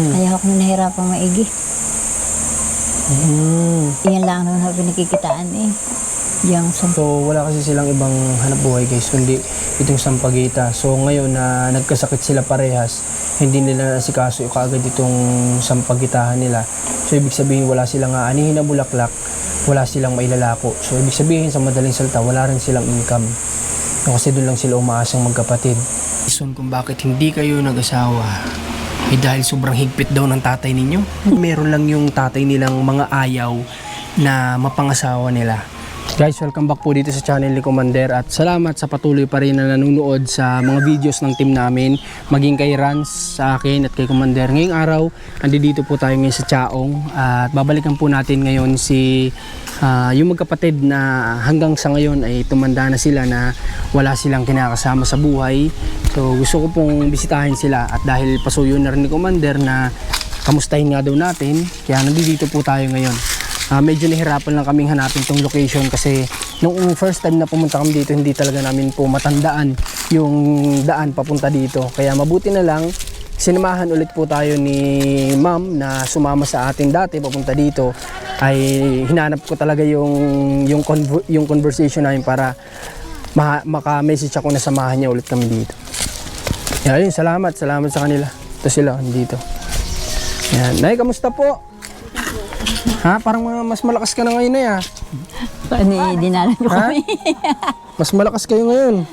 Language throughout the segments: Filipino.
Kaya ako nahirapang maigi. Iyan lang naman ang pinakikitaan eh. Yung So wala kasi silang ibang hanap buhay guys, kundi itong sampagita. So ngayon na nagkasakit sila parehas, hindi nila nasikaso yung kaagad itong sampagitahan nila. So ibig sabihin wala silang aanihin na bulaklak, wala silang mailalako. So ibig sabihin sa madaling salita, wala rin silang income. So, kasi doon lang sila umaasang magkapatid. Reason kung bakit hindi kayo nag-asawa ay dahil sobrang higpit daw ng tatay ninyo. Meron lang yung tatay nilang mga ayaw na mapangasawa nila. Guys, welcome back po dito sa channel ni Commander at salamat sa patuloy pa rin na nanonood sa mga videos ng team namin, maging kay Rans, sa akin at kay Commander. Ngayong araw, andito po tayo ngayon sa Chaong at babalikan po natin ngayon si yung magkapatid na hanggang sa ngayon ay tumanda na sila na wala silang kinakasama sa buhay. So gusto ko pong bisitahin sila at dahil pasuyo na rin ni Commander na kamustahin nga daw natin, kaya nandito po tayo ngayon. Medyo nahirapan lang kaming hanapin tong location kasi nung first time na pumunta kami dito, hindi talaga namin po matandaan yung daan papunta dito. Kaya mabuti na lang, sinamahan ulit po tayo ni ma'am na sumama sa atin dati papunta dito. Ay hinanap ko talaga yung conversation namin para maka-message ako na samahan niya ulit kami dito. Yan, salamat sa kanila. Ito sila, dito. Yan. Nay, kamusta po? Ha? Parang mas malakas ka na ngayon na ya. dinala nyo kami. Mas malakas kayo ngayon.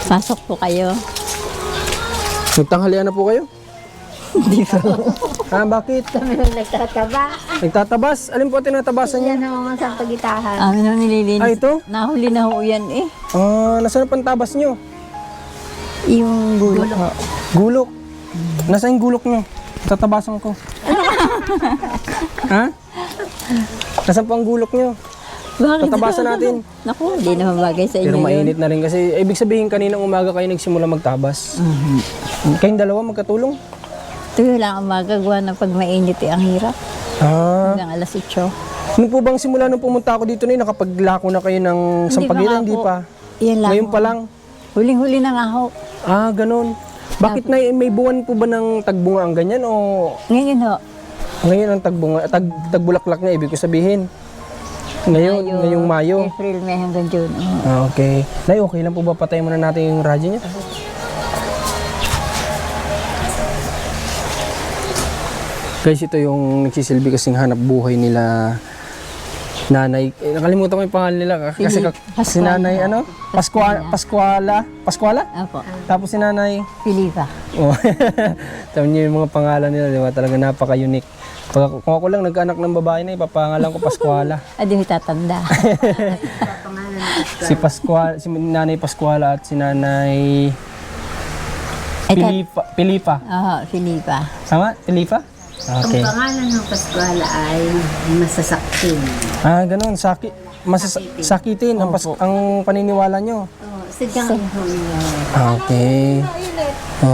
Pasok po kayo. Nagtanghalian na po kayo? Hindi po. Ha? Bakit? Kami nung nagtataba. Nagtatabas? Alin po tinatabasan niyo? Yan ang mga sampagitahan. Amin ang nililinis. Ah, ito? Nahuli na ho yan eh. Nasaan ang pantabas niyo? Yung gulok ho. Gulok. Nasaan yung gulok niyo? Tatabasan ko. Ha? Nasaan po ang gulok niyo? Bakit? Tatabasan natin. Naku, hindi naman bagay sa inyo Pero yun. mainit na rin kasi ibig sabihin kaninang umaga kayo nagsimula magtabas. Kayong dalawa magkatulong? Tuyo lang ang magagawa ng pag mainit eh, ang hirap. Hanggang alas 8. Nung po bang simula nung pumunta ako dito na nakapaglako na kayo ng sampagitan? Hindi pa. Yan lang. Ngayon pa lang. Huling-huli na nga ho. Ganun. Bakit na may buwan po ba ng tagbunga ang ganyan o Ngayon ho. ngayon ang tagbunga, tagbulaklak na ibig ko sabihin? Ngayon, ngayong Mayo. April, May hanggang June. Okay. Nay, okay lang po ba patayin muna natin yung radyo niya? Guys, ito yung nagsisilbi kasing hanap buhay nila nanay. Nakalimutan ko yung pangalan nila kasi si nanay ano? Pascuala. Apo. Tapos si nanay Filipa. oh. Tama niyo yung mga pangalan nila, di ba? Talaga napaka-unique. Kung ako lang nagkaanak ng babae na, ipapangalan ko Pascuala. Adi ho tatanda. Si nanay Pascuala at si nanay Filipa. Oo, Filipa. Sama? Filipa? Okay. Ang pangalan ng Pascuala ay Masasakin. Ganun. Sakitin ang paniniwala nyo. Sadyang Okay.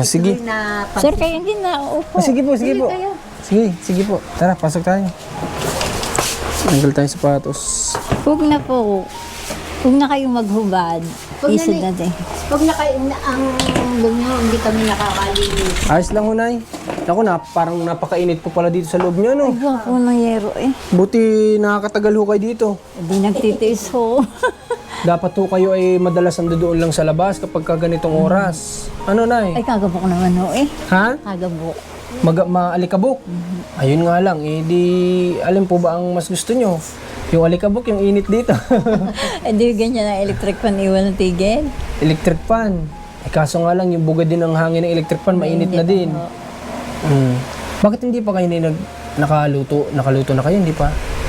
Sige. na Sir, kayo din na upo. Sige po. Sige po. Tara, pasok tayo. Tanggal tayo sapatos. Huwag na po. Huwag na kayong maghubad. Huwag na Isod na- natin. Pag ang lunyo, hindi kami nakakalinis. Ayos lang, Hunay. Ako parang napakainit po pala dito sa loob nyo, no? Ay, po ng yero eh. Buti nakakatagal ho kayo dito. Hindi nagtitiis ho. Dapat ho kayo ay madalas nandoon lang sa labas kapag ganitong oras. Ano, Nay? Ay, kagabok naman ho eh. Ha? Kagabok. Maalikabok? Ayun nga lang, di alin po ba ang mas gusto nyo? Yung alikabok, yung init dito. Eh, di ganyan ang electric fan iwan ng tigil. Electric fan. Kaso nga lang, yung buga din ng hangin ng electric fan, mainit na din. Bakit hindi pa kayo nakaluto? Nakaluto na kayo, hindi pa?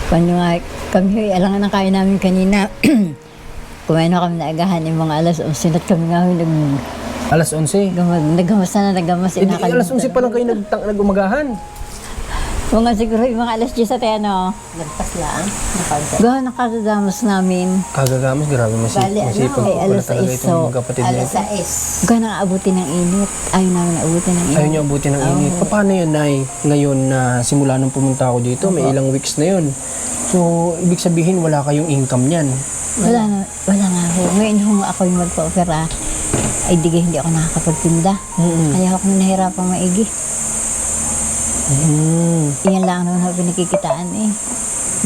Paano nga, kami alangan ang kaya namin kanina. Kumain na kami na agahan yung mga alas 11 at kami nga Alas 11. naggamas na naggamas. Alas 11 pa lang kayo nagumagahan. Mga siguro yung mga alas 10 at ano. Nagpas lang. Gahan ang kadadamas namin. Kagagamas, grabe masipag ay, pala alas talaga 6, itong magkapatid na Alas ito. 6. Gahan ang abutin ng init. Ayaw namin abutin ng init. Ayaw nyo abutin ng init. Paano yun, Nay? Ngayon na simula nung pumunta ako dito, may ilang weeks na yun. So, ibig sabihin wala kayong income niyan. Wala nga ho. Ngayon ho ako yung magpa-opera. ay digay hindi ako nakakapagtinda. Kaya ako nahirapang maigi. Iyan lang naman ako pinakikitaan eh.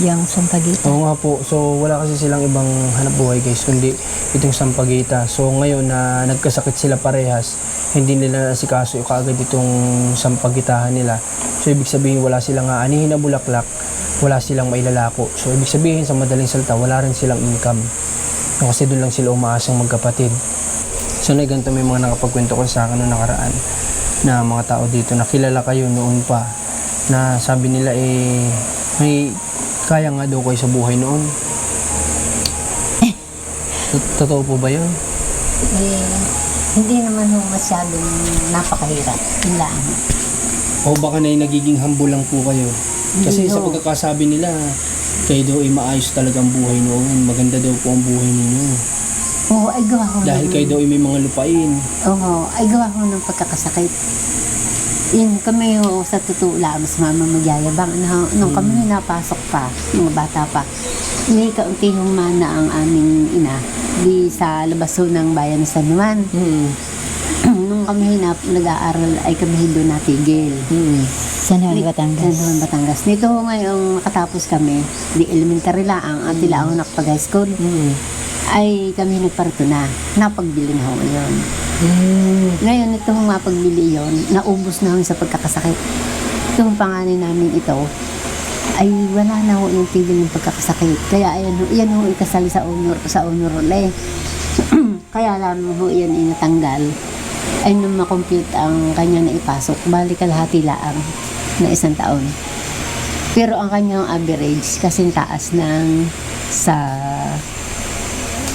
Yung sampagita. Oo nga po. So, wala kasi silang ibang hanap buhay guys, kundi itong sampagita. So, ngayon na nagkasakit sila parehas, hindi nila nasikaso kaagad itong sampagitahan nila. So, ibig sabihin wala silang aanihin na bulaklak, wala silang mailalako. So, ibig sabihin sa madaling salita, wala rin silang income. No, kasi doon lang sila umaasang magkapatid. So, na ganito may mga nakapagkwento ko sa akin noong nakaraan na mga tao dito na kilala kayo noon pa na sabi nila may kaya nga daw kayo sa buhay noon. Totoo po ba yun? Eh, hindi naman ho masyadong napakahirap. Yun lang. O baka na nagiging humble lang po kayo? Kasi sa pagkakasabi nila, kayo daw ay maayos talaga ang buhay noon. Maganda daw po ang buhay ninyo. Oo, ay gawa ko. Dahil kayo daw ay may mga lupain. Oo, ay gawa ko ng pagkakasakit. Yun, kami ho, sa totoo lang, mas mama magyayabang. Nung kami napasok pa, mga bata pa, may kaunti humana ang aming ina di sa labas ho ng bayan ng San Juan. Nung kami nag-aaral ay kami doon natigil. San Juan, Batangas. San Juan, Batangas. Nito ho ngayong makatapos kami, di elementary lang, at tila ako nakapag-high school, ay kami nagparito na. Napagbili na ho ngayon. Ngayon, ito hong mapagbili yon, naubos na ho sa pagkakasakit. Itong panganay namin ito, ay wala na ho yung tigil ng pagkakasakit. Kaya ayan ho, yan ho ikasali sa honor roll. Kaya lang ho yan inatanggal. Ay nung makompute ang kanya na ipasok, balik kalahati laang na 1 taon. Pero ang kanyang average, kasing taas ng sa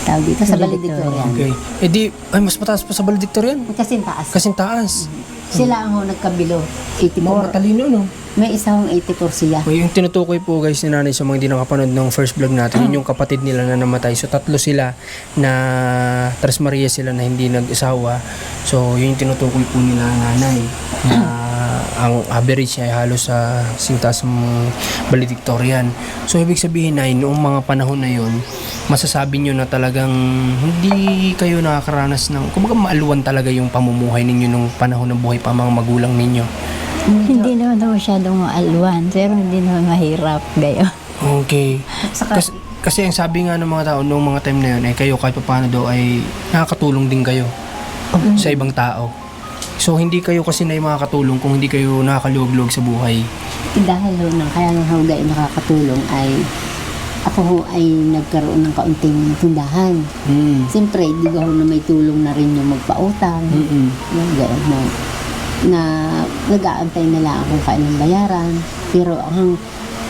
tawag dito, sa valedictorian. Okay. Eh di, ay mas mataas pa sa valedictorian? Kasing taas. Kasing taas. Sila ang ho nagkabilo, 84. Matalino, no? May isa hong 84 siya. O, yung tinutukoy po guys ni nanay sa mga hindi nakapanood ng first vlog natin, yun yung kapatid nila na namatay. So 3 sila na Tres Maria sila na hindi nag-asawa. So yun yung tinutukoy po nila nanay na ang average niya ay halos sa sintas ng valedictorian. So ibig sabihin na noong mga panahon na yun, masasabi nyo na talagang hindi kayo nakakaranas ng, kumbaga maaluan talaga yung pamumuhay ninyo nung panahon ng buhay pa mga magulang ninyo. Hindi naman daw masyadong alwan, pero hindi naman mahirap gayo. Okay. Saka, Kasi ang sabi nga ng mga tao noong mga time na yun, kayo kahit paano daw ay nakakatulong din kayo sa ibang tao. So hindi kayo kasi na makakatulong kung hindi kayo nakakaluwag-luwag sa buhay. dahil ho nang kaya ng hawga ay nakakatulong ay ako ho ay nagkaroon ng kaunting tindahan. Siyempre, di ba ho na may tulong na rin yung magpautang. Yung gano'n na nag-aantay na lang kung kailan bayaran. Pero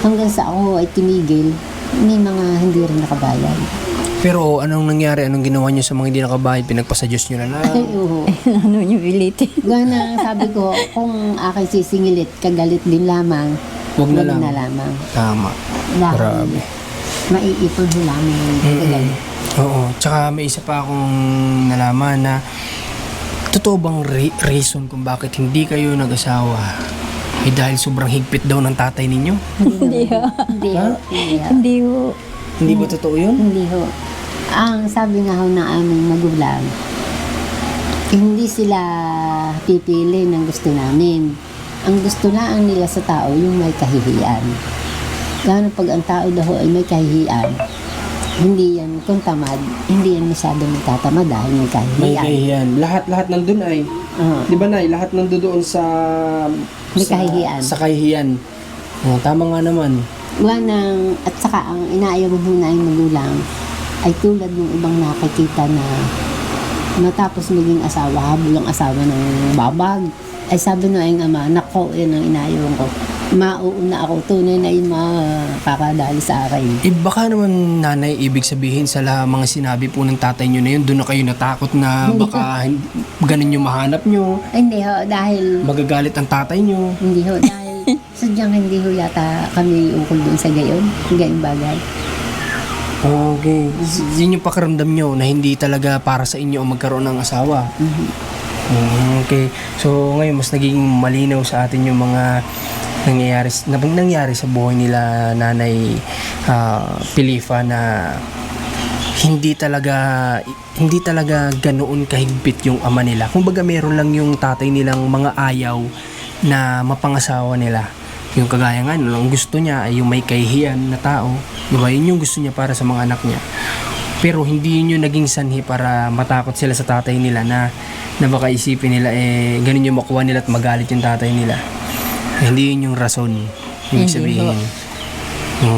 hanggang sa ako ay tumigil, may mga hindi rin nakabayad. Pero anong nangyari? Anong ginawa nyo sa mga hindi nakabayad? Pinagpasa Diyos nyo na lang? Ay, oo. Ano nyo pilitin? Gana, sabi ko, kung aking sisingilit, kagalit din lamang, Huwag na lang. na lamang. Tama. Dahil Grabe. maiipon ho namin kagalit. Oo. Tsaka may isa pa akong nalaman na totoo bang reason kung bakit hindi kayo nag-asawa ay dahil sobrang higpit daw ng tatay ninyo? Hindi ho. Hindi ho. Hindi ho. Hindi ho. Hindi ba totoo yun? Hindi ho. Ang sabi nga ho ng aming magulang, hindi sila pipili ng gusto namin. Ang gusto lang nila sa tao, yung may kahihiyan. Gano'n pag ang tao daw ay may kahihiyan, hindi yan, kung tamad, hindi yan masyadong magtatamad dahil may May kahihiyan. kahihiyan. Lahat nandun ay. Di ba Nay? Lahat nandoon sa... May kahihiyan. Sa kahihiyan. Tama nga naman. Wanang, at saka ang inaayaw mo na yung magulang ay tulad ng ibang nakikita na matapos maging asawa, habol ang asawa ng babag. Ay sabi na yung ama, nako, yun ang inaayaw ko. Mauuna ako, tunay na yung makakadali sa akin. Baka naman nanay, ibig sabihin sa mga sinabi po ng tatay nyo na yun, doon na kayo natakot na baka ganun yung mahanap nyo, Ay, hindi ho, dahil, magagalit ang tatay nyo. hindi ho, dahil sadyang hindi ho yata kami ukol dun sa gayon bagay. Okay. Yun yung pakiramdam nyo na hindi talaga para sa inyo ang magkaroon ng asawa. Okay. So ngayon mas naging malinaw sa atin yung mga nangyari sa buhay nila Nanay Pilifa na hindi talaga ganoon kahigpit yung ama nila. Kumbaga meron lang yung tatay nilang mga ayaw na mapangasawa nila. Yung kagaya nga, ang gusto niya ay yung may kahihiyan na tao. Diba? Yun yung gusto niya para sa mga anak niya. Pero hindi yun yung naging sanhi para matakot sila sa tatay nila na baka isipin nila ganun yung makuha nila at magalit yung tatay nila. Hindi yun yung rason. Ibig Hindi sabihin.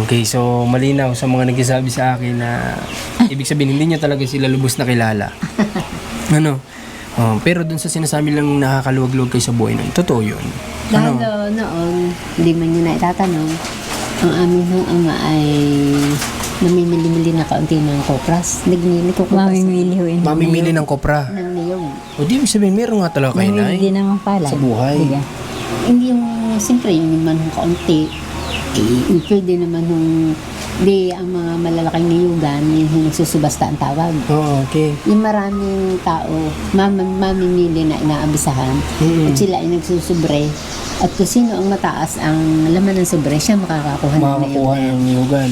Okay, so malinaw sa mga nagsasabi sa akin na ibig sabihin hindi niya talaga sila lubos na kilala. Ano? Pero dun sa sinasabi lang nakakaluwag-luwag kayo sa buhay nun, totoo yun. Dahil noon, hindi man yun na itatanong, ang aming hong ama ay namimili-mili na kaunti ng kopras. Nagnili ko kopras. Mamimili ho yun. Mamimili ng kopra. Ng niyog. O di ibig sabihin, meron nga talaga kayo na Mamimili naman pala. sa buhay. Diba? Hindi yung, siyempre, yun naman hong kaunti. Pwede naman hong, di ang mga malalaking niyugan, yung nagsusubasta ang tawag. Oo, okay. Yung maraming tao, mamimili na inaabisahan, at sila ay nagsusubre. At kung sino ang mataas ang laman ng sobre, siya makakakuha ng Makakuha niyugan. ng niyugan.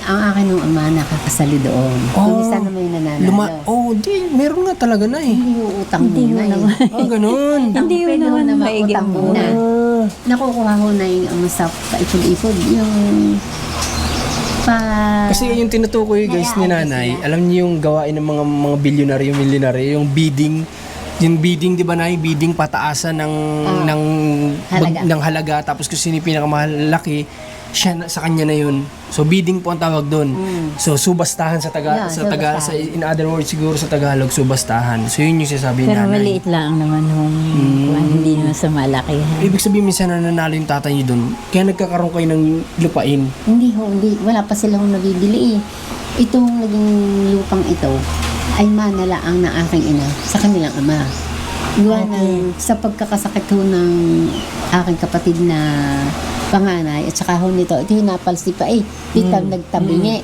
Ang akin ng ama nakakasali doon. Kung isa na may nananalo. Di, meron nga talaga na eh. Hindi yung utang Hindi muna mo eh. naman. Ganun. Hindi mo Pwede mo naman naman maiging utang muna. muna. Nakukuha ko na yung ama sa paipod-ipod. Yung Kasi yung tinutukoy guys ni nanay, alam niyo yung gawain ng mga bilyonaryo, milyonaryo, yung bidding. Yung bidding, di ba na? Bidding pataasan halaga. ng halaga. Tapos kung sino yung pinakamalaki, sa kanya na yun. So bidding po ang tawag doon. So subastahan sa subastahan. in other words siguro sa Tagalog, subastahan. So yun yung sinasabi Pero nanay. maliit lang naman kung hindi naman sa malaki. Ibig sabihin minsan nanalo yung tatay niyo doon. Kaya nagkakaroon kayo ng lupain. Hindi. Wala pa silang nabibili eh. Itong naging lupang ito ay manalaang ng aking ina sa kanilang ama. Gawa ng sa pagkakasakit ho ng aking kapatid na panganay at saka ho nito, ito yung napalsi pa dito nagtabingi.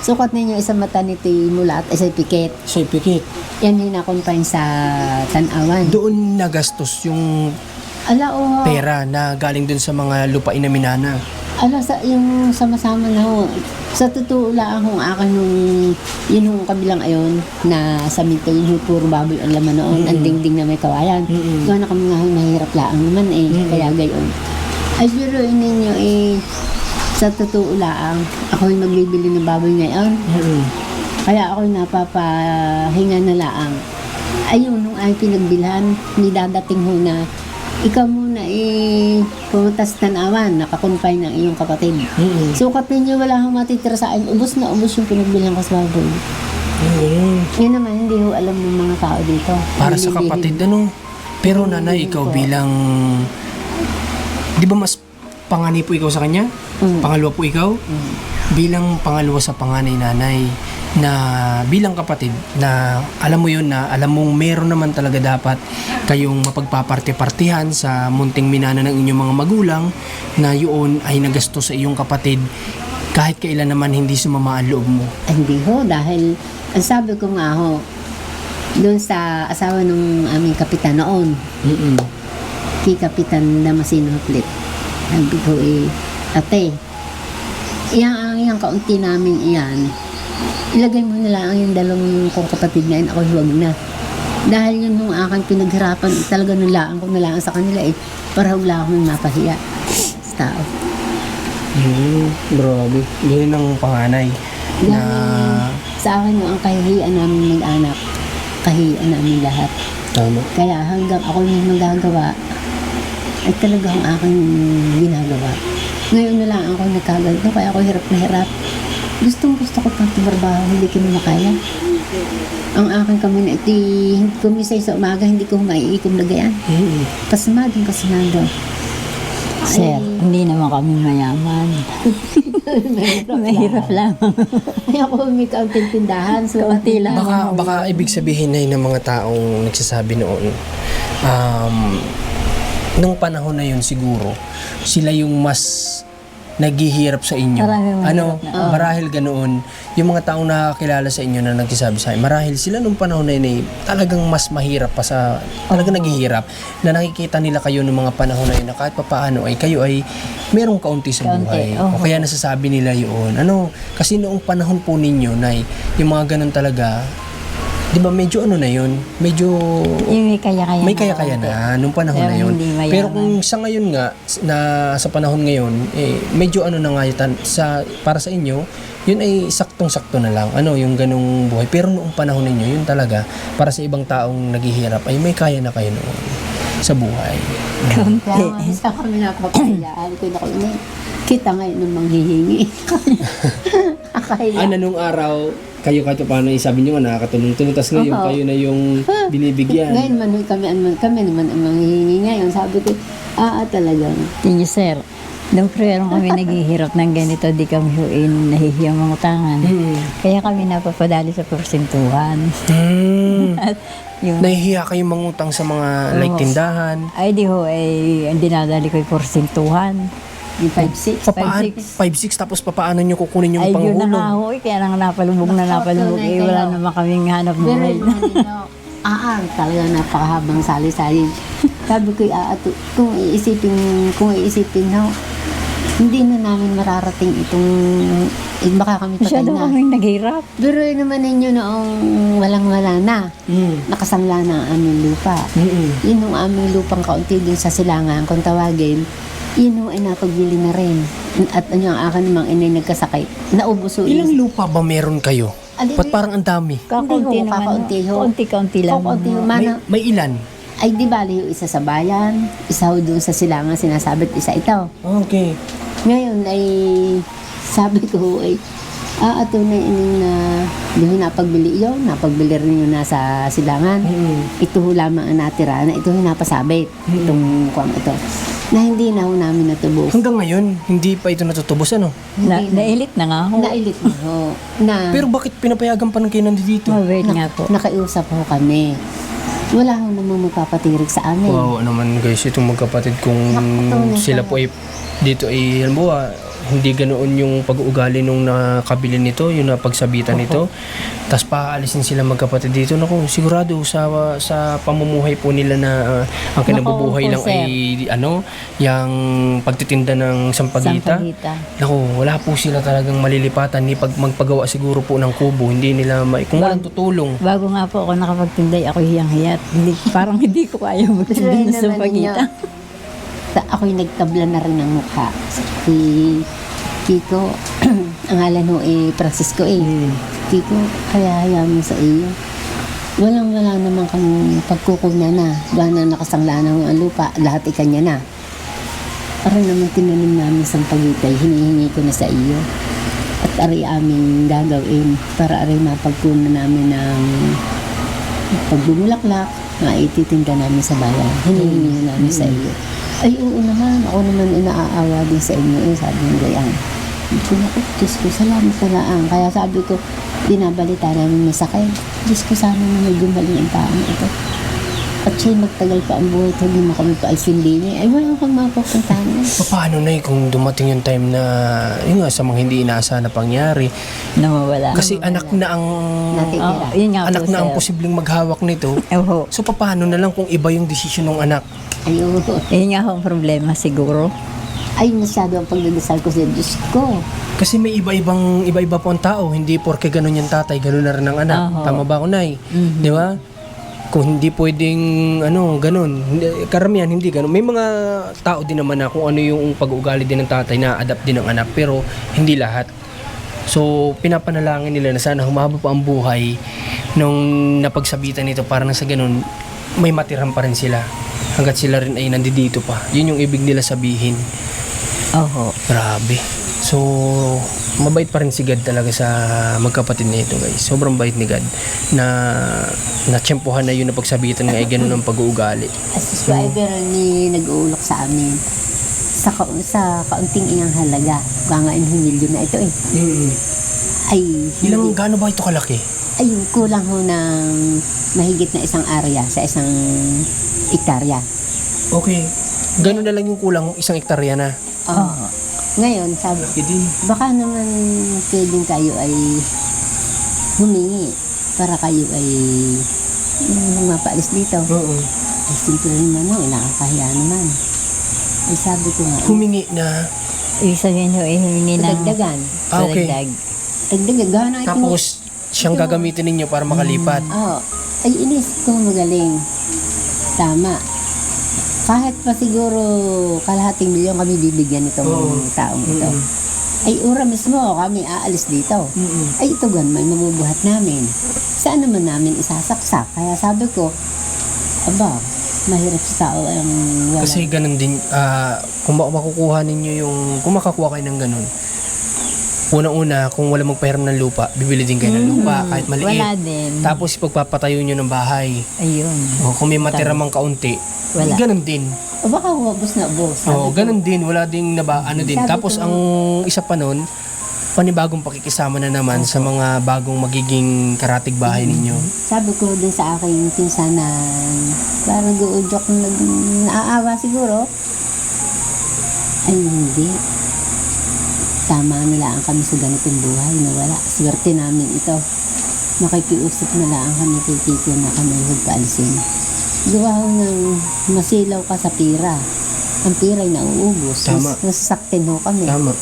Sukat ninyo isang mata nito mula at isang pikit. So pikit. Yan yung nakumpine sa tanawan. Doon nagastos yung pera na galing doon sa mga lupain na minana. Yung sama-sama na ho. Sa totoo lang akong akin yun yung kabilang ayon na sa minto yung puro baboy ang laman noon, ang dingding na may kawayan. Gawa na kami nga mahirap lang naman kaya gayon. Ay, pero ninyo sa totoo lang, ako yung magbibili ng baboy ngayon. Kaya ako napapahinga na lang. Ayun, nung ay pinagbilhan, may dadating ho na ikaw muna pumunta sa tanawan, nakakonfine ng iyong kapatid. Sukat ninyo, wala kang matitira sa akin. Ubus na ubus yung pinagbilhan ko sa baboy. Yan naman, hindi ho alam ng mga tao dito. Para sa kapatid, ano? Pero nanay, ikaw bilang... Di ba mas panganay po ikaw sa kanya? Pangalawa po ikaw? Bilang pangalawa sa panganay nanay, na bilang kapatid, na alam mo yun na alam mong meron naman talaga dapat kayong mapagpaparte-partihan sa munting minana ng inyong mga magulang, na yun ay nagastos sa iyong kapatid kahit kailan naman hindi sumama ang loob mo. Hindi ho, dahil ang sabi ko nga ho, doon sa asawa ng aming kapitan noon, kay Kapitan Damasino Haplit, sabi ko ate, iyang kaunti namin iyan, ilagay mo na lang yung dalawang kong kapatid na yun, ako huwag na. Dahil yun nung aking pinaghirapan, talaga nulaan ko nalaan sa kanila para huwag lang akong mapahiya sa tao. Grabe. Yun ang panganay. Dahil sa akin ang kahihiyan namin mag-anak, kahihiyan namin lahat. Tama. Kaya hanggang ako yung magagawa, ay talagang aking ginagawa. Ngayon na lang ako nagkaganto, kaya ako hirap na hirap. Gusto ko pang tumarbaho, hindi ko na makaya. Ang aking community, kumisay sa umaga, hindi ko maiikom lagayan. Pasamado. Sir, hindi naman kami mayaman. Mahirap lang. Ay ako may kaunting tindahan, so Kaunti lang. Baka ibig sabihin na ng mga taong nagsasabi noon, nung panahon na yun siguro, sila yung mas naghihirap sa inyo. Maraming mahirap na. Marahil ganoon, yung mga taong nakakilala sa inyo na nagsasabi sa akin, marahil sila nung panahon na yun ay talagang mas mahirap pa sa, talagang naghihirap, na nakikita nila kayo nung mga panahon na yun na kahit papaano ay kayo ay merong kaunti sa Kaunti, buhay. oo. O kaya nasasabi nila yun. Kasi noong panahon po ninyo, Nay, yung mga ganun talaga, di ba medyo na yun? Medyo Yung may kaya-kaya may na kaya-kaya konti. na nung panahon Pero na yun. hindi mayaman. Pero kung sa ngayon nga, na sa panahon ngayon, medyo na nga yun, para sa inyo, yun ay saktong-sakto na lang. Yung ganung buhay. Pero noong panahon ninyo, yun talaga, para sa ibang taong naghihirap, ay may kaya na kayo noon sa buhay. Kaunti. Kaya nga, isa kami napapayaan ko na ko ini. Kita ngayon nung manghihingi. Akaya. Nung araw, kayo kahit paano sabi nyo nga nakakatulong-tulong, tapos ngayon Oo. kayo na yung binibigyan. Ngayon man kami naman ang manghihingi ngayon. Sabi ko, talagang. Yun, sir. Nung meron kami naghihirap ng ganito, di kami huin nahihiyang mangutangan. Kaya kami napapadali sa porsentuhan. At yung, Nahihiya kayong mangutang sa mga like tindahan. ay di ho, ang dinadali ko yung porsentuhan. Yung 5-6. Papaan, 5-6 tapos papaano nyo kukunin yung Ay, yun na panghulog? nga ho, kaya nang napalubog na napalubog. tunay Wala kayo. naman kaming hanap Pero buhay. yung kanino, talaga napakahabang sali-sali. Sabi ko, kung iisipin ho, hindi na namin mararating itong, baka kami patay Masyado na. kaming naghirap. Pero naman ninyo noong walang-wala na, nakasangla na ang aming lupa. Yun yung aming lupang kaunti din sa silangan, kung tawagin, yun yung ay napagbili na rin. At yung akin namang inay nagkasakit, naubuso. Ilang lupa ba meron kayo? Alin- Ba't parang ang dami? Kakaunti Hindi ho, naman. kakaunti ho. Kaunti-kaunti lang. Kaunti ho, May, mana, may ilan? ay di bali yung isa sa bayan, isa ho doon sa silangan sinasabit, isa ito. Okay. Ngayon ay sabi ko ay ato na ining na di ho napagbili yun, napagbili rin yun nasa silangan. Ito ho lamang ang natira na ito ho napasabit, itong kuwang ito. Na hindi na ho namin natubos. Hanggang ngayon, hindi pa ito natutubos, Nailit na nga ho. Nailit na ho. Na Pero bakit pinapayagan pa ng kayo nandito? Mabait nga po. nakaiusap ho kami. Wala ho namang magpapatirik sa amin. Wow, naman guys, itong magkapatid kung Nakakatuwa sila po ay dito ay halimbawa, hindi ganoon yung pag-uugali nung nakabili nito, yung napagsabitan nito. Tapos paalisin sila magkapatid dito. Naku, sigurado sa pamumuhay po nila na ang kinabubuhay Naku, lang po, ay yung pagtitinda ng sampagita. Sampagita. Naku, wala po sila talagang malilipatan ni pag magpagawa siguro po ng kubo, hindi nila kung walang tutulong. Bago nga po ako nakapagtinday, ako hiyang-hiyat. Parang hindi ko kaya magtinday ng sampagita. Ako'y nagtabla na rin ng mukha. Si Kiko, ang ngalan ho Francisco Kiko, kaya hayaan mo sa iyo. Walang-wala naman kami pagkukunya na. Gana nakasangla na ho ang lupa, lahat ikanya na. Parang naman tinanim namin sa pagitay, hinihingi ko na sa iyo. At ari aming gagawin para ari mapagkunan namin ng pagbumulaklak, maititinda namin sa bayan. Hinihingi namin sa iyo. Ay, oo naman. Ako naman inaaawa din sa inyo. Sabi ng gayaan. Sabi ko, Diyos ko, salamat na lang. Kaya sabi ko, binabalita namin masakay. Diyos ko, sana na may gumaling ang taong ito. At siya'y magtagal pa ang buhay. Hindi mo kami pa ay sindini. Ay, wala kang mapapuntahan. Paano na kung dumating yung time na yun nga sa mga hindi inaasahan na pangyari? Nawawala. Kasi anak na ang Natitira. Yun nga anak po, na ang sir. posibleng maghawak nito. Oho. So paano na lang kung iba yung desisyon ng anak? Ayun. Yun nga ho ang problema siguro. Ay, masyado ang pagdadasal ko sa Diyos ko. Kasi may iba-iba po ang tao. Hindi porke ganun yung tatay, ganun na rin ang anak. Oho. Tama ba ako, Nay? Di ba? Kung hindi pwedeng ganun. Karamihan hindi ganun. May mga tao din naman na kung ano yung pag-uugali din ng tatay na adapt din ng anak. Pero hindi lahat. So, pinapanalangin nila na sana humaba pa ang buhay nung napagsabitan nito para na sa ganun, may matiran pa rin sila. Hanggat sila rin ay nandito pa. Yun yung ibig nila sabihin. Oho. Grabe. So, mabait pa rin si God talaga sa magkapatid na ito, guys. Sobrang bait ni God na natsyempohan na yun na pagsabitan nga ay ganun ang pag-uugali. As subscriber ni nag-uulok sa amin. Sa kaunting iyang halaga. Gangain humilyo na ito Ay, Ilang gaano ba ito kalaki? ayun, kulang ho ng mahigit na isang area sa isang ektarya. Okay. Ganun na lang yung kulang, 1 hektarya na. Oho. Ngayon, sabi, Laki din. baka naman pwedeng kayo ay humingi para kayo ay mapaalis dito. Oo. Ay, simple naman no, nakakahiya naman. Ay, sabi ko nga, Humingi na. Ibig sabihin ho, hihingi ng dagdagan. Ah, okay. dagdag. Dagdagan, gana ito. Tapos, siyang gagamitin ninyo para makalipat. Oo. Ay, inisip ko magaling. Tama. Kahit pa siguro kalahating milyon kami bibigyan itong taong ito. Ay, ura mismo kami aalis dito. Ay, ito gan, may mabubuhat namin. Saan naman namin isasaksak? Kaya sabi ko, aba, mahirap sa tao ang wala. Kasi ganun din, kung makukuha ninyo yung, kung makakuha kayo ng ganun, unang-una, kung wala magpahiram ng lupa, bibili din kayo ng lupa, kahit maliit. Wala din. Tapos ipagpapatayo nyo ng bahay. Ayun. O, kung may matira mang kaunti, Wala. ganun din. O baka ubos na ubos. Sabi O, ko, ganun din, wala ding ano din. Sabi Tapos ko- ang isa pa nun, panibagong pakikisama na naman sa mga bagong magiging karatig bahay ninyo. Sabi ko din sa aking pinsan na parang guudyok naaawa siguro. Ay, hindi. Tama na lang kami sa ganitong buhay na wala. Swerte namin ito. Makikiusap na lang kami kay Kiko na kami magpaalisin. Gawa ko ng masilaw ka sa pira. Ang pira ay nauubos. Tama. Nasasaktin ho kami. Tama.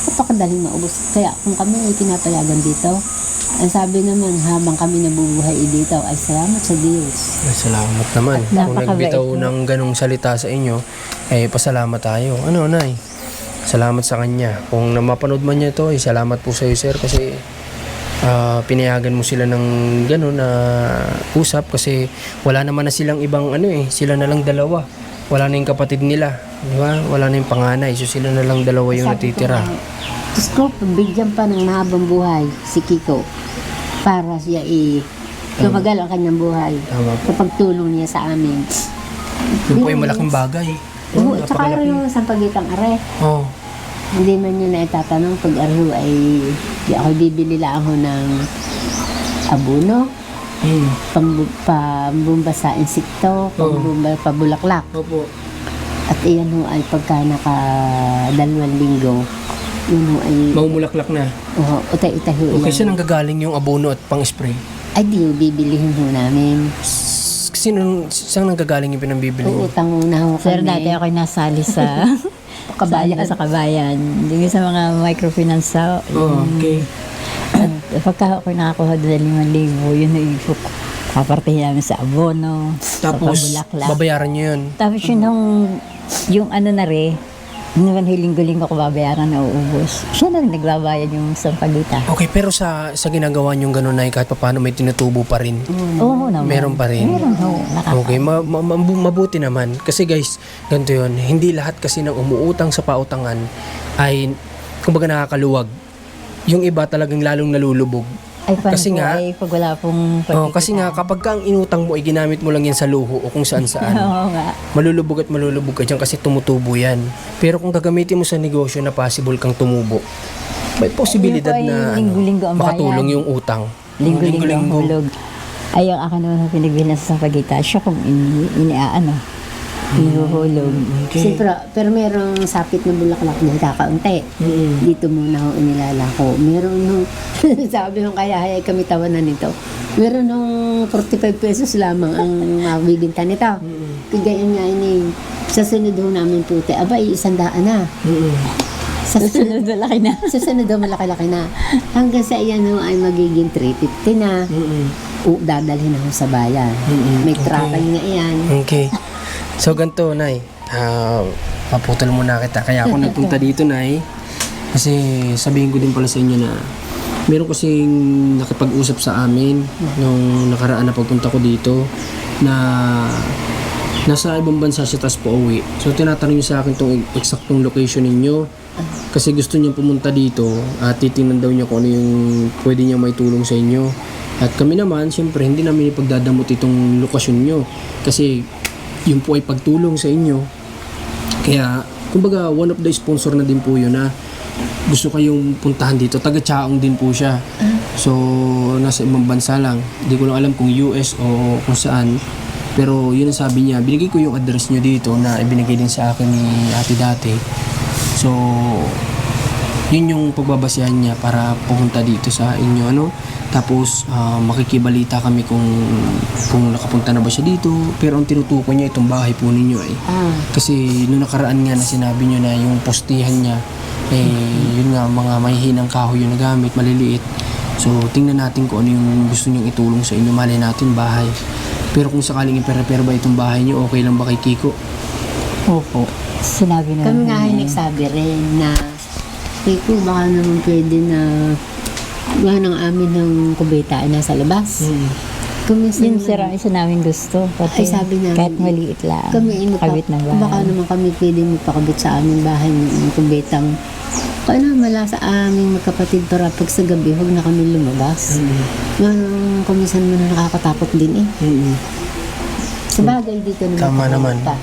Napakadaling maubos. Kaya kung kami ay pinapayagan dito, ang sabi naman habang kami nabubuhay dito ay salamat sa Diyos. Ay, salamat naman. Kung Napakabait nagbitaw mo. ng ganong salita sa inyo, eh pasalamat tayo. Ano, Nay? Salamat sa kanya. Kung mapanood man niya ito, salamat po sa iyo, sir, kasi pinayagan mo sila ng gano'n na usap kasi wala naman na silang ibang sila na lang dalawa. Wala na yung kapatid nila, di ba? Wala na yung panganay, so sila na lang dalawa yung Sabi ko natitira. nga, Diyos ko, pagbigyan pa ng mahabang buhay si Kiko para siya tumagal ang kanyang buhay. Tama po. Sa pagtulong niya sa amin. Yun po yung malaking bagay. Oo, tsaka yung sampagitang are. Oh. Hindi man yun na itatanong pag araw ay di ako bibili lang ako ng abono, pambumba sa insekto, pambumba pabulaklak. Opo. At iyan ho ay pagka naka 2 linggo, yun ho ay Maumulaklak na. utay-utay ho. Okay, yan. saan ang gagaling yung abono at pang-spray? Ay di ho, bibilihin ho namin. Saan nanggagaling yung pinambibili? Uutang muna ho Sir, kami. dati ako'y nasali sa Kabayan. sa kabayan. Hindi sa mga microfinance sa Okay. At pagka ako'y nakakuha doon 5,000, yun ay papartihin namin sa abono, Tapos, sa pabulaklak. babayaran nyo yun. Tapos yun yung ano na rin, naman hiling-guling ako babayaran na uubos. Siya na rin nagbabayad yung sampagita. Okay, pero sa ginagawa nyong gano'n ay kahit paano may tinutubo pa rin. Oo naman. Meron pa rin. Meron ho. Okay, mabuti naman. Kasi guys, ganito yun. Hindi lahat kasi ng umuutang sa pautangan ay, kumbaga, nakakaluwag. Yung iba talagang lalong nalulubog. Ay, paano Kasi po nga- ay pag wala pong Kasi nga, kapag ka ang inutang mo ay ginamit mo lang yan sa luho o kung saan-saan, Oo nga. malulubog at malulubog ka dyan kasi tumutubo yan. Pero kung gagamitin mo sa negosyo na possible kang tumubo, may posibilidad Yun po ay na linggo-linggo ang makatulong bayan. yung utang. Linggo-linggo ang hulog. Ay, ang akin naman pinagbilhan sa sampagita, siya kung inuhulog. Pero merong sapit na bulaklak na kakaunti. Dito muna ho inilalako. Meron nung, sabi nung kaya kami tawanan nito. Meron nung 45 pesos lamang ang mabibinta nito. Kagayan nga ini, sa sunod ho namin puti, aba, 100 na. Sa sunod, Malaki na. sa sunod ho, malaki-laki na. Hanggang sa iyan ho ay magiging 350 na. Dadalhin na ho sa bayan. May trapal nga iyan. Okay. So, ganito, Nay. Paputol muna kita. Kaya ako nagpunta dito, Nay. Kasi sabihin ko din pala sa inyo na meron kasing nakipag-usap sa amin nung nakaraan na pagpunta ko dito na nasa ibang bansa siya tas pauwi. So, tinatanong niyo sa akin itong eksaktong location ninyo. Kasi gusto niya pumunta dito at titingnan daw niya kung ano yung pwede niya may tulong sa inyo. At kami naman, siyempre, hindi namin ipagdadamot itong lokasyon nyo. Kasi yun po ay pagtulong sa inyo. Kaya, kumbaga, one of the sponsor na din po yun na gusto kayong puntahan dito. Taga-Chaong din po siya. So, nasa ibang bansa lang. Hindi ko lang alam kung US o kung saan. Pero yun ang sabi niya. Binigay ko yung address niyo dito na ibinigay din sa akin ni ate dati. So, Yun yung pagbabasihan niya para pumunta dito sa inyo, ano. Tapos makikibalita kami kung nakapunta na ba siya dito. Pero ang tinutukoy niya itong bahay po ninyo eh. Kasi nung nakaraan nga na sinabi niyo na yung postihan niya yun nga, mga mahihinang kahoy yung nagamit, maliliit. So tingnan natin kung ano yung gusto niyong itulong sa inyo. Malay natin bahay. Pero kung sakaling i-repair ba itong bahay niyo, okay lang ba kay Kiko? Opo. Sinabi na Kami nga ay nagsabi rin na, Kiko, baka naman pwede na gawa ng amin ng kubeta ay nasa labas. Kuminsan Yun sir ang isa namin gusto. Pati Ay, sabi namin, kahit maliit lang. kami kabit na bahay. baka naman kami pwede magpakabit sa aming bahay ng kubetang kaya na mala sa aming magkapatid para pag sa gabi huwag na kami lumabas. Kuminsan mo na nakakatakot din eh. Sa bagay dito naman. Tama naman. pumunta.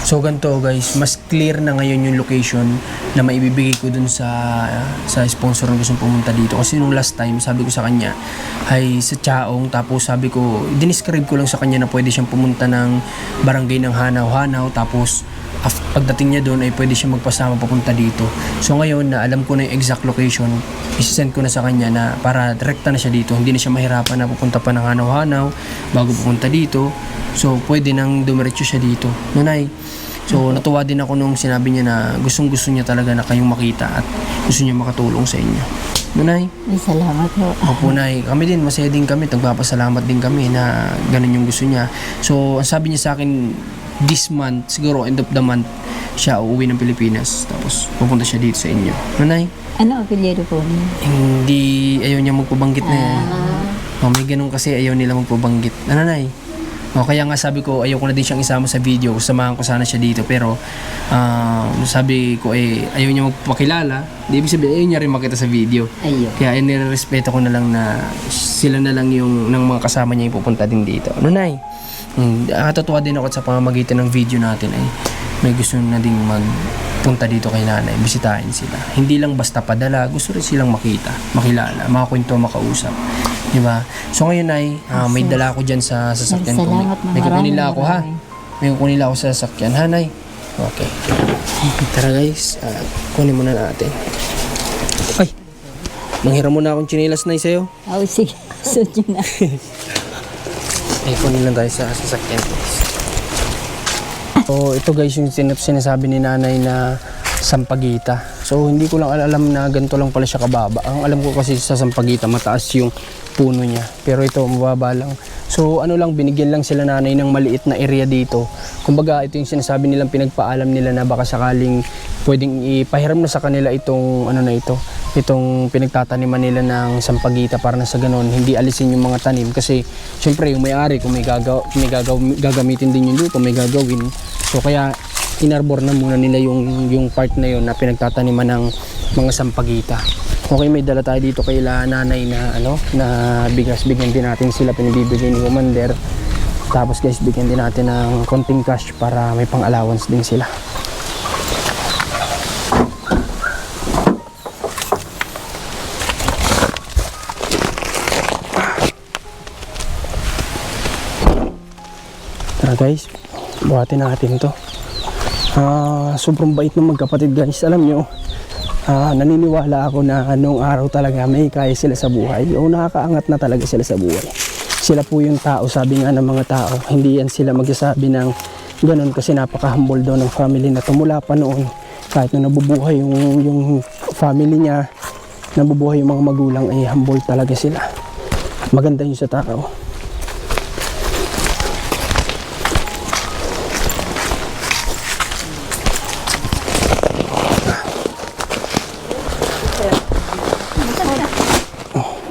So ganito guys, mas clear na ngayon yung location na maibibigay ko dun sa sponsor na gustong pumunta dito. Kasi nung last time, sabi ko sa kanya ay sa Chaong, tapos sabi ko, dinescribe ko lang sa kanya na pwede siyang pumunta ng barangay ng Hanaw-Hanaw, tapos pagdating niya doon ay pwede siya magpasama papunta dito. So ngayon na alam ko na yung exact location, isisend ko na sa kanya na para direkta na siya dito, hindi na siya mahirapan na pupunta pa ng Hanaw-Hanaw bago pupunta dito. So pwede nang dumiretso siya dito. Nanay, so natuwa din ako nung sinabi niya na gustong-gusto niya talaga na kayong makita at gusto niya makatulong sa inyo. Nanay? Ay, salamat po. Opo, Nay. Kami din, masaya din kami. Nagpapasalamat din kami na ganun yung gusto niya. So, ang sabi niya sa akin, this month, siguro end of the month, siya uuwi ng Pilipinas. Tapos, pupunta siya dito sa inyo. Nanay? Ano apelyido po niya? Hindi, ayaw niya magpabanggit na yan. May ganun kasi, ayaw nila magpabanggit. Ano, Nay? Kaya nga sabi ko, ayaw ko na din siyang isama sa video. Samahan ko sana siya dito. Pero, sabi ko, ayaw niya magpakilala. Di ibig sabihin, ayaw niya rin makita sa video. Ayun. Kaya nirerespeto ko na lang na sila na lang yung ng mga kasama niya yung pupunta din dito. Ano, Nay? Nakatutuwa din ako sa pamamagitan ng video natin ay may gusto na ding magpunta dito kay nanay, bisitahin sila. Hindi lang basta padala, gusto rin silang makita, makilala, makakwento, makausap. Diba? So ngayon ay may dala ako dyan sa sasakyan ko. Salamat na May kukunin maraming lang ako ha. May kukunin lang ako sa sasakyan ha, Nay. Okay. Tara guys, kunin muna natin. Ay! Manghiram muna akong chinelas, Nay, sa'yo. Oh, sige. Suot yun na. Ay, kunin lang tayo sa sasakyan guys. So, ito guys yung sinasabi ni nanay na Sampaguita. So, hindi ko lang alam na ganito lang pala siya kababa. Ang alam ko kasi sa Sampaguita, mataas yung puno niya. Pero ito, mababa lang. So, ano lang, binigyan lang sila nanay ng maliit na area dito. Kumbaga, ito yung sinasabi nilang pinagpaalam nila na baka sakaling pwedeng ipahiram na sa kanila itong, itong pinagtataniman nila ng Sampaguita para na sa ganun, hindi alisin yung mga tanim. Kasi, syempre, yung may-ari, kung may gagamitin din yung lupa, may gagawin. So, kaya, inarbor na muna nila yung part na yun na pinagtataniman ng mga Sampaguita. Okay, may dala tayo dito kay nanay na na bigas. Bigyan din natin sila, pinibibigay ni Commander. Tapos guys, bigyan din natin ng konting cash para may pang-allowance din sila. Tara guys, buhatin natin to. Sobrang bait ng magkapatid guys. Alam nyo, naniniwala ako na anong araw talaga may kaya sila sa buhay o nakakaangat na talaga sila sa buhay. Sila po yung tao, sabi nga ng mga tao, hindi yan sila magsasabi ng ganun kasi napaka-humble daw ng family na tumula pa noon. Kahit na nabubuhay yung family niya, nabubuhay yung mga magulang, ay humble talaga sila. Maganda yun sa tao.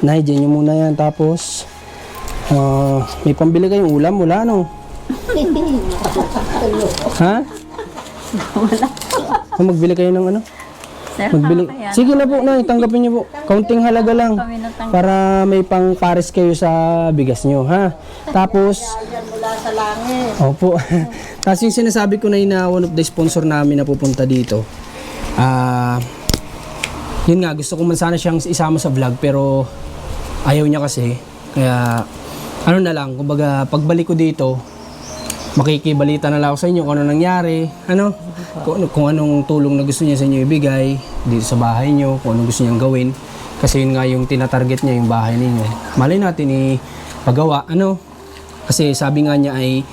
Nay, dyan nyo muna yan. Tapos, may pambili kayong ulam? Wala, no? Ha? Wala. Magbili kayo ng ano? Sir, Magbili. kaya Sige na po, Nay. Tanggapin nyo po. Kaunting halaga lang. kami natanggap. Para may pang pares kayo sa bigas nyo, ha? Tapos, opo. Tapos yung sinasabi ko na one of the sponsor namin na pupunta dito, yun nga, gusto ko man sana siyang isama sa vlog pero ayaw niya kasi. Kaya ano na lang, kumbaga pagbalik ko dito, makikibalita na lang ako sa inyo kung ano nangyari, ano, kung anong tulong na gusto niya sa inyo ibigay dito sa bahay niyo, kung anong gusto niyang gawin. Kasi yun nga yung tinatarget niya, yung bahay ninyo. Malay natin ipagawa, ano, kasi sabi nga niya ay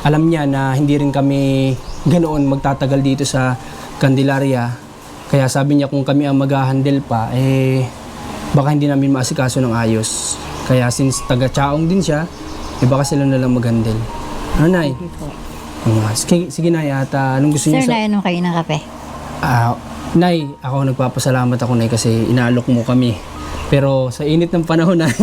alam niya na hindi rin kami ganoon magtatagal dito sa Candelaria. Kaya sabi niya kung kami ang mag-handle pa, baka hindi namin maasikaso ng ayos. Kaya since taga-Chaong din siya, baka sila na lang mag-handle. Ano, Nay? Sige, Nay, at anong gusto niyo Sir, nainom kayo ng kape? Nay, ako nagpapasalamat ako, Nay, kasi inaalok mo kami. Pero sa init ng panahon, Nay,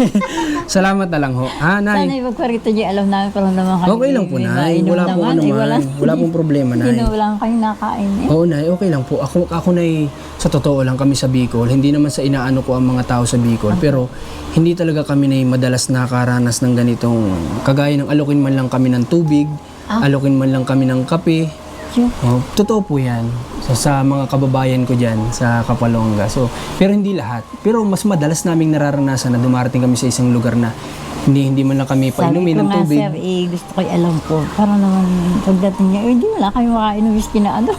salamat na lang ho. Nay? Sana ipagparito niyo, alam namin pa lang naman kayo. Okay lang po, Nay. Wala pong ano man. Wala pong problema, Nay. Hindi na wala kayong nakain eh. Oo, Nay. Okay lang po. Ako, Nay, sa totoo lang kami sa Bicol. Hindi naman sa inaano ko ang mga tao sa Bicol. Pero hindi talaga kami, Nay, madalas nakaranas ng ganitong, kagaya ng alokin man lang kami ng tubig, alokin man lang kami ng kape. Sure. Totoo po yan sa mga kababayan ko dyan sa Kapalonga. So, pero hindi lahat. Pero mas madalas naming nararanasan na dumarating kami sa isang lugar na hindi man lang kami painumin ng tubig. Sabi ko nga, sir, gusto ko alam po. Para naman pagdating niya, hindi wala kayo makainom whisky na ano.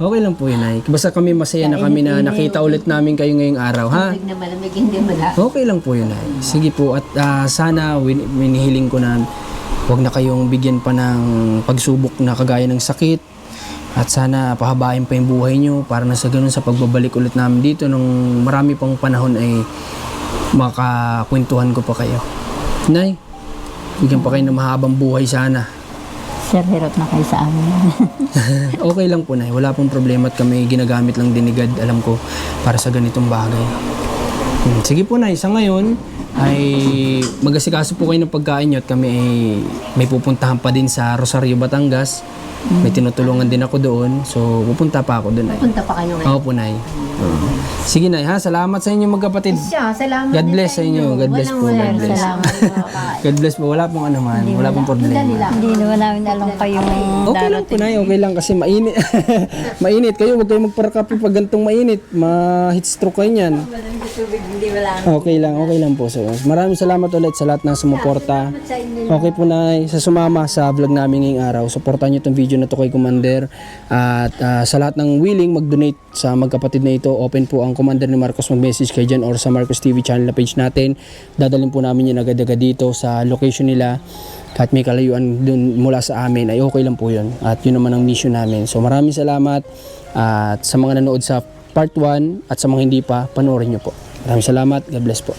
Okay lang po yun, Nay. Basta kami masaya na kami na nakita ulit namin kayo ngayong araw, ha? Tubig na malamig, hindi mala. Okay lang po yun, Nay. Sige po. At sana winihiling ko na huwag na kayong bigyan pa ng pagsubok na kagaya ng sakit. At sana pahabain pa yung buhay nyo para na sa ganun sa pagbabalik ulit namin dito nung marami pang panahon ay makakwentuhan ko pa kayo. Nay, bigyan pa kayo ng mahabang buhay sana. Sir, hirap na kayo sa amin. Okay lang po, Nay. Wala pong problema at kami ginagamit lang din ni God, alam ko, para sa ganitong bagay. Sige po, Nay. Sa ngayon ay mag-asikaso po kayo ng pagkain nyo at kami ay may pupuntahan pa din sa Rosario, Batangas. May tinutulungan din ako doon. So, pupunta pa ako doon, Nay. Punta pa kayo ngayon. Oo po, Nay. Sige, Nay, ha? Salamat sa inyo magkapatid. Siya, salamat God din bless sa inyo. God bless po. God bless. Salamat. God bless po. Wala pong ano man. Wala pong problema. Hindi naman namin alam kayong Okay lang po, Nay. Okay lang kasi mainit. Mainit. Kayo, huwag kayo magparakapi pag gantong mainit. Ma-heat stroke kayo niyan. Okay lang po. So, maraming salamat ulit sa lahat ng sumuporta. Okay po, Nay. Sa sumama sa vlog namin ngayong araw. Supportan niyo itong video na to kay Commander. At sa lahat ng willing mag-donate sa magkapatid na ito, open po ang Commander ni Marcos mag-message kayo dyan or sa Marcos TV channel na page natin. Dadalhin po namin yun agad-agad dito sa location nila. Kahit may kalayuan dun mula sa amin ay okay lang po yun. At yun naman ang mission namin. So maraming salamat at sa mga nanood sa part 1 at sa mga hindi pa, panoorin nyo po. Maraming salamat. God bless po.